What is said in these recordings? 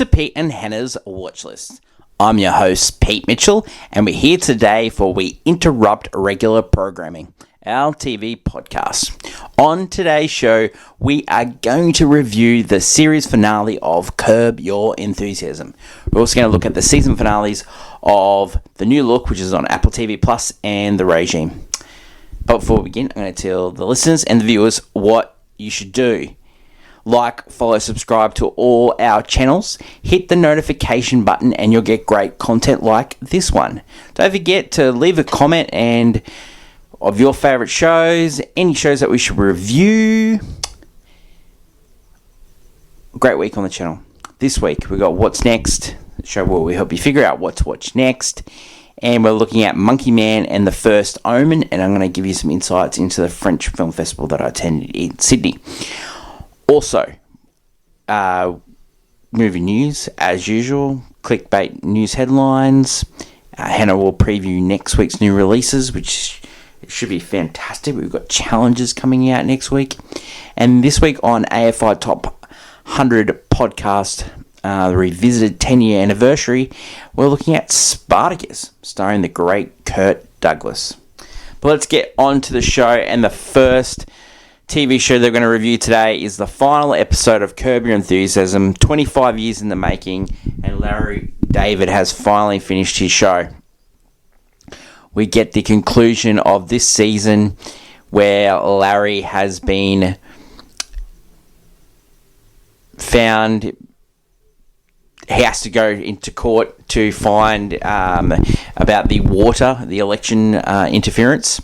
to Pete and Hannah's Watchlist. I'm your host, Pete Mitchell, and we're here today for We Interrupt Regular Programming, our TV podcast. On today's show, we are going to review the series finale of Curb Your Enthusiasm. We're also going to look at the season finales of The New Look, which is on Apple TV Plus, and The Regime. But before we begin, I'm going to tell the listeners and the viewers what you should do. Like, follow, subscribe to all our channels, hit the notification button, and you'll get great content like this one. Don't forget to leave a comment and of your favourite shows, any shows that we should review. Great week on the channel. This week we got What's Next, the show where we help you figure out what to watch next. And we're looking at Monkey Man and The First Omen, and I'm going to give you some insights into the French Film Festival that I attended in Sydney. Also, movie news, as usual, clickbait news headlines. Hannah will preview next week's new releases, which should be fantastic. We've got challenges coming out next week. And this week on AFI Top 100 podcast, the revisited 10-year anniversary, we're looking at Spartacus, starring the great Kirk Douglas. But let's get on to the show, and the first TV show they're going to review today is the final episode of Curb Your Enthusiasm, 25 years in the making, and Larry David has finally finished his show. We get the conclusion of this season where Larry has been found. He has to go into court to find about the election interference,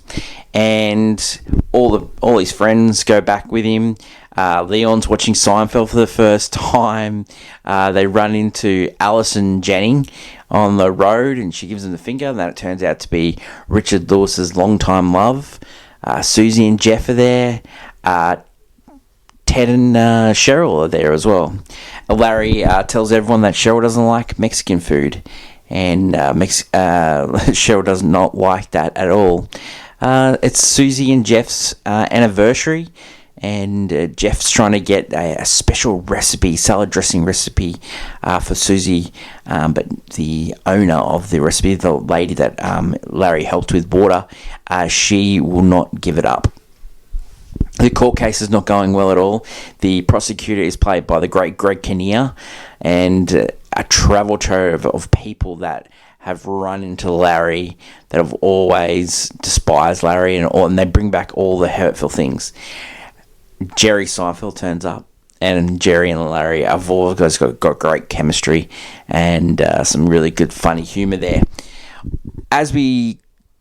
and all his friends go back with him. Leon's watching Seinfeld for the first time. They run into Alison Janney on the road, and she gives him the finger, and then it turns out to be Richard Lewis's longtime love. Susie and Jeff are there. Ted and Cheryl are there as well. Larry tells everyone that Cheryl doesn't like Mexican food, and Cheryl does not like that at all. It's Susie and Jeff's anniversary, and Jeff's trying to get a special recipe, salad dressing recipe for Susie, but the owner of the recipe, the lady that Larry helped with water, she will not give it up. The court case is not going well at all. The prosecutor is played by the great Greg Kinnear, and a travel trove of people that have run into Larry, that have always despised Larry, and they bring back all the hurtful things. Jerry Seinfeld turns up, and Jerry and Larry have always got great chemistry and some really good funny humour there. As we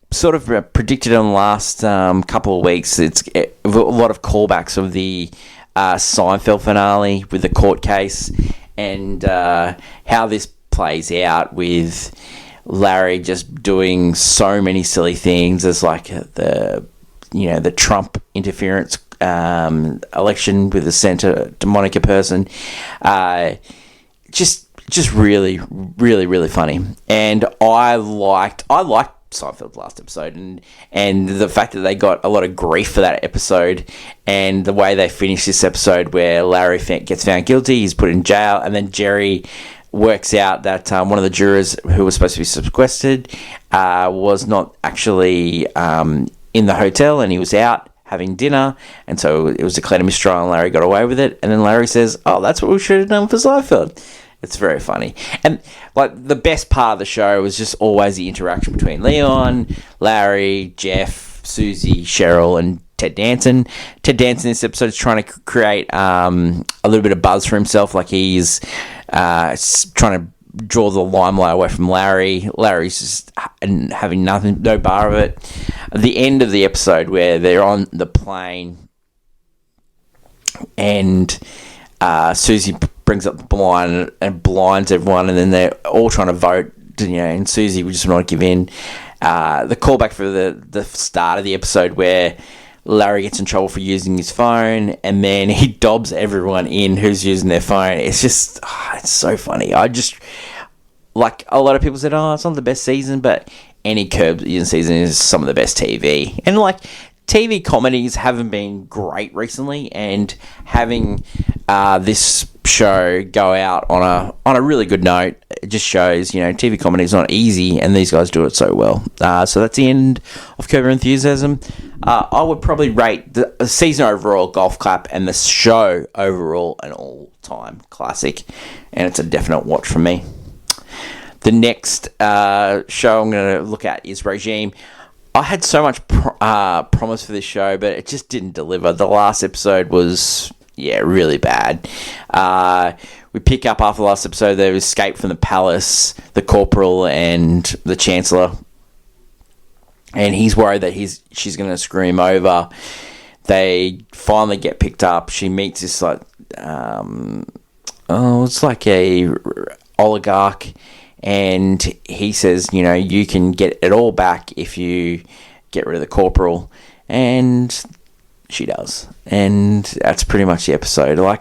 sort of predicted in the last couple of weeks, it's a lot of callbacks of the Seinfeld finale with the court case, and how this plays out with Larry just doing so many silly things, as like the Trump interference election with the Santa Monica person. Just really, really, really funny. And I liked Seinfeld's last episode, and the fact that they got a lot of grief for that episode, and the way they finished this episode where Larry gets found guilty, he's put in jail, and then Jerry works out that one of the jurors who was supposed to be sequestered was not actually in the hotel, and he was out having dinner, and so it was declared a mistrial, and Larry got away with it. And then Larry says, "Oh, that's what we should have done for Seinfeld." It's very funny. And like the best part of the show was just always the interaction between Leon, Larry, Jeff, Susie, Cheryl, and Ted Danson. Ted Danson in this episode is trying to create a little bit of buzz for himself, like he's trying to draw the limelight away from Larry. Larry's just having nothing, no bar of it. At the end of the episode where they're on the plane and Susie brings up the blind and blinds everyone, and then they're all trying to vote, and Susie would just not give in. The callback for the start of the episode where Larry gets in trouble for using his phone, and then he dobs everyone in who's using their phone. It's just, it's so funny. I just, like, a lot of people said, it's not the best season, but any Curb season is some of the best TV. And, like, TV comedies haven't been great recently, and having this show go out on a really good note. It just shows, TV comedy is not easy, and these guys do it so well. So that's the end of Curb Your Enthusiasm. I would probably rate the season overall golf clap and the show overall an all-time classic, and it's a definite watch for me. The next show I'm going to look at is Regime. I had so much promise for this show, but it just didn't deliver. The last episode was, really bad. We pick up after the last episode. They escape from the palace, the corporal and the chancellor, and he's worried that she's going to screw him over. They finally get picked up. She meets this it's like a oligarch, and he says, you can get it all back if you get rid of the corporal, and she does, and that's pretty much the episode. They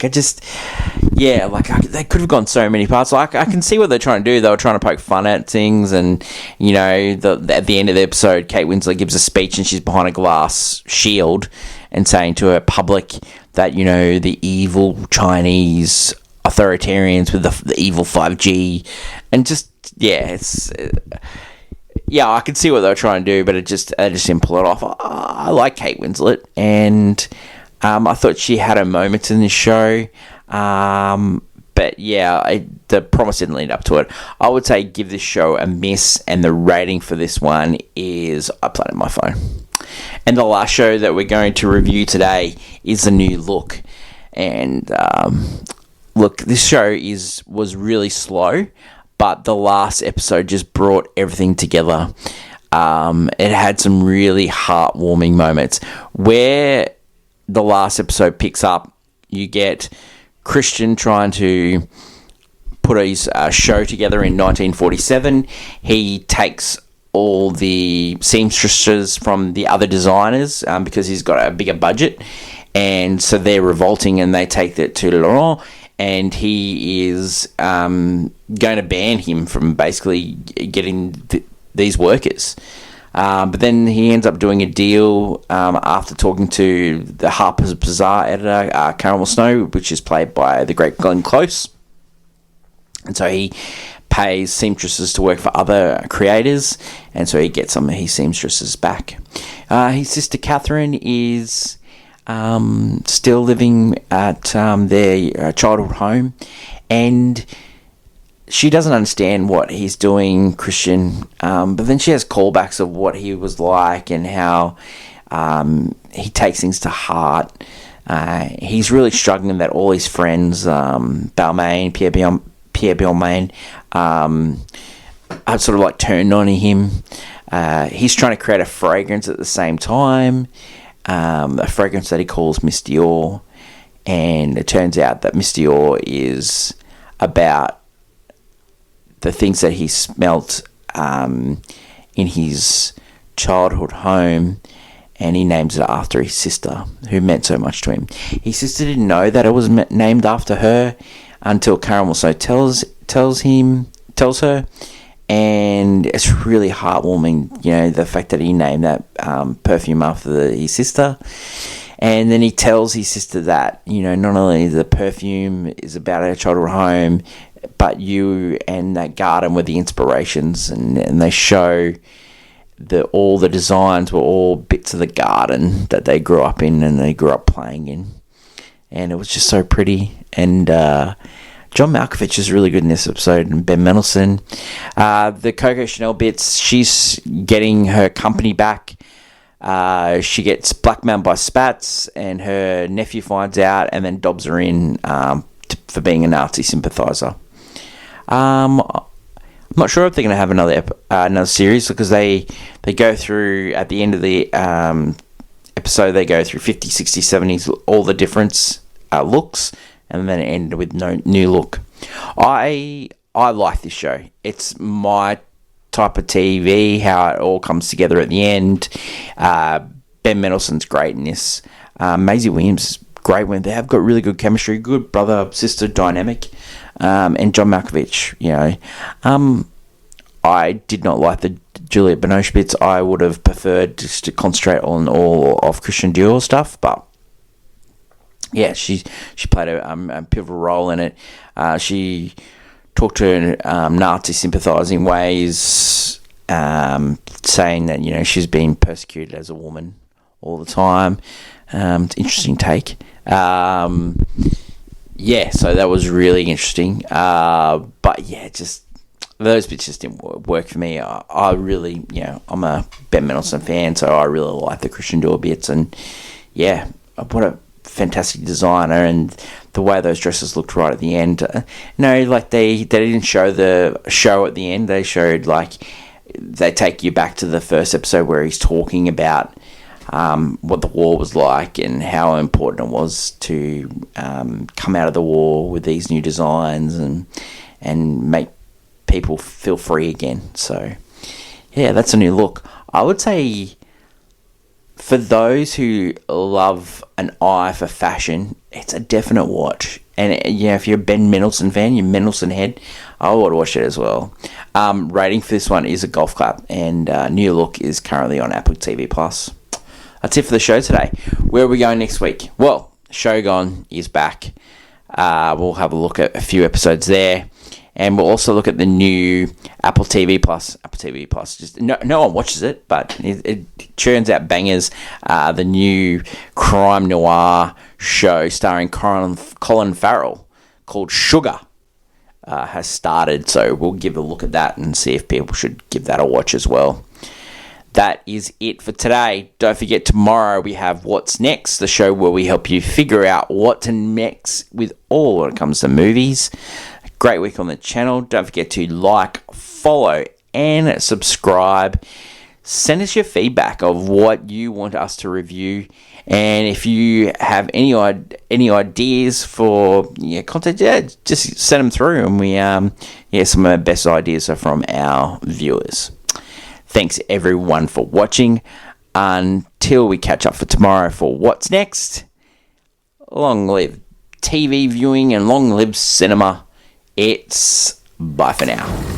could have gone so many parts. I can see what they're trying to do. They were trying to poke fun at things, and at the end of the episode, Kate Winslet gives a speech, and she's behind a glass shield, and saying to her public that the evil Chinese authoritarians with the evil 5G, and just I could see what they were trying to do, but I just didn't pull it off. I like Kate Winslet, and I thought she had her moments in this show, but the promise didn't lead up to it. I would say give this show a miss, and the rating for this one is I played it on my phone. And the last show that we're going to review today is The New Look, and look, this show was really slow, but the last episode just brought everything together. It had some really heartwarming moments. Where the last episode picks up, you get Christian trying to put his show together in 1947. He takes all the seamstresses from the other designers because he's got a bigger budget, and so they're revolting, and they take that to Laurent, and he is going to ban him from basically getting these workers. But then he ends up doing a deal after talking to the Harper's Bazaar editor, Caramel Snow, which is played by the great Glenn Close. And so he pays seamstresses to work for other creators, and so he gets some of his seamstresses back. His sister Catherine is still living at their childhood home, and she doesn't understand what he's doing, Christian, but then she has callbacks of what he was like and how he takes things to heart. He's really struggling that all his friends, Pierre Balmain, have sort of like turned on him. He's trying to create a fragrance at the same time, a fragrance that he calls Miss Dior, and it turns out that Miss Dior is about the things that he smelt in his childhood home, and he names it after his sister, who meant so much to him. His sister didn't know that it was named after her until Caramel so tells her, and it's really heartwarming, the fact that he named that perfume after his sister. And then he tells his sister that, not only the perfume is about her childhood home, but you and that garden were the inspirations, and they show all the designs were all bits of the garden that they grew up in and they grew up playing in. And it was just so pretty. And John Malkovich is really good in this episode, and Ben Mendelsohn. The Coco Chanel bits, she's getting her company back. She gets blackmailed by Spatz, and her nephew finds out and then dobs her in for being a Nazi sympathiser. I'm not sure if they're going to have another series, because they go through, at the end of the episode, they go through 50, 60, 70s, all the different looks, and then it ended with no new look. I like this show. It's my type of TV, how it all comes together at the end. Ben Mendelsohn's great in this. Maisie Williams is great when they have got really good chemistry, good brother-sister dynamic. And John Malkovich, I did not like the Juliette Binoche bits. I would have preferred just to concentrate on all of Christian Dior stuff, but yeah, she played a pivotal role in it. She talked to Nazi sympathising ways, saying that she's been persecuted as a woman all the time. Interesting take. Yeah, so that was really interesting. But yeah, just those bits just didn't work for me. I really, I'm a Ben Mendelsohn fan, so I really like the Christian Dior bits, and yeah, what a fantastic designer, and the way those dresses looked right at the end. Like they didn't show the show at the end. They showed they take you back to the first episode where he's talking about what the war was like and how important it was to come out of the war with these new designs and make people feel free again. So yeah, that's a new look. I would say for those who love an eye for fashion, it's a definite watch. And if you're a Ben Mendelsohn fan, you're Mendelsohn head, I would watch it as well. Rating for this one is a golf clap, and new look is currently on Apple TV Plus. That's it for the show today. Where are we going next week? Well, Shogun is back. We'll have a look at a few episodes there. And we'll also look at the new Apple TV Plus. Apple TV Plus, just no one watches it, but it churns out bangers. The new crime noir show starring Colin Farrell called Sugar has started. So we'll give a look at that and see if people should give that a watch as well. That is it for today. Don't forget, tomorrow we have What's Next, the show where we help you figure out what to next with all when it comes to movies. Great week on the channel. Don't forget to like, follow, and subscribe. Send us your feedback of what you want us to review. And if you have any ideas for content, just send them through. And some of our best ideas are from our viewers. Thanks everyone for watching. Until we catch up for tomorrow for What's Next, long live TV viewing and long live cinema. It's bye for now.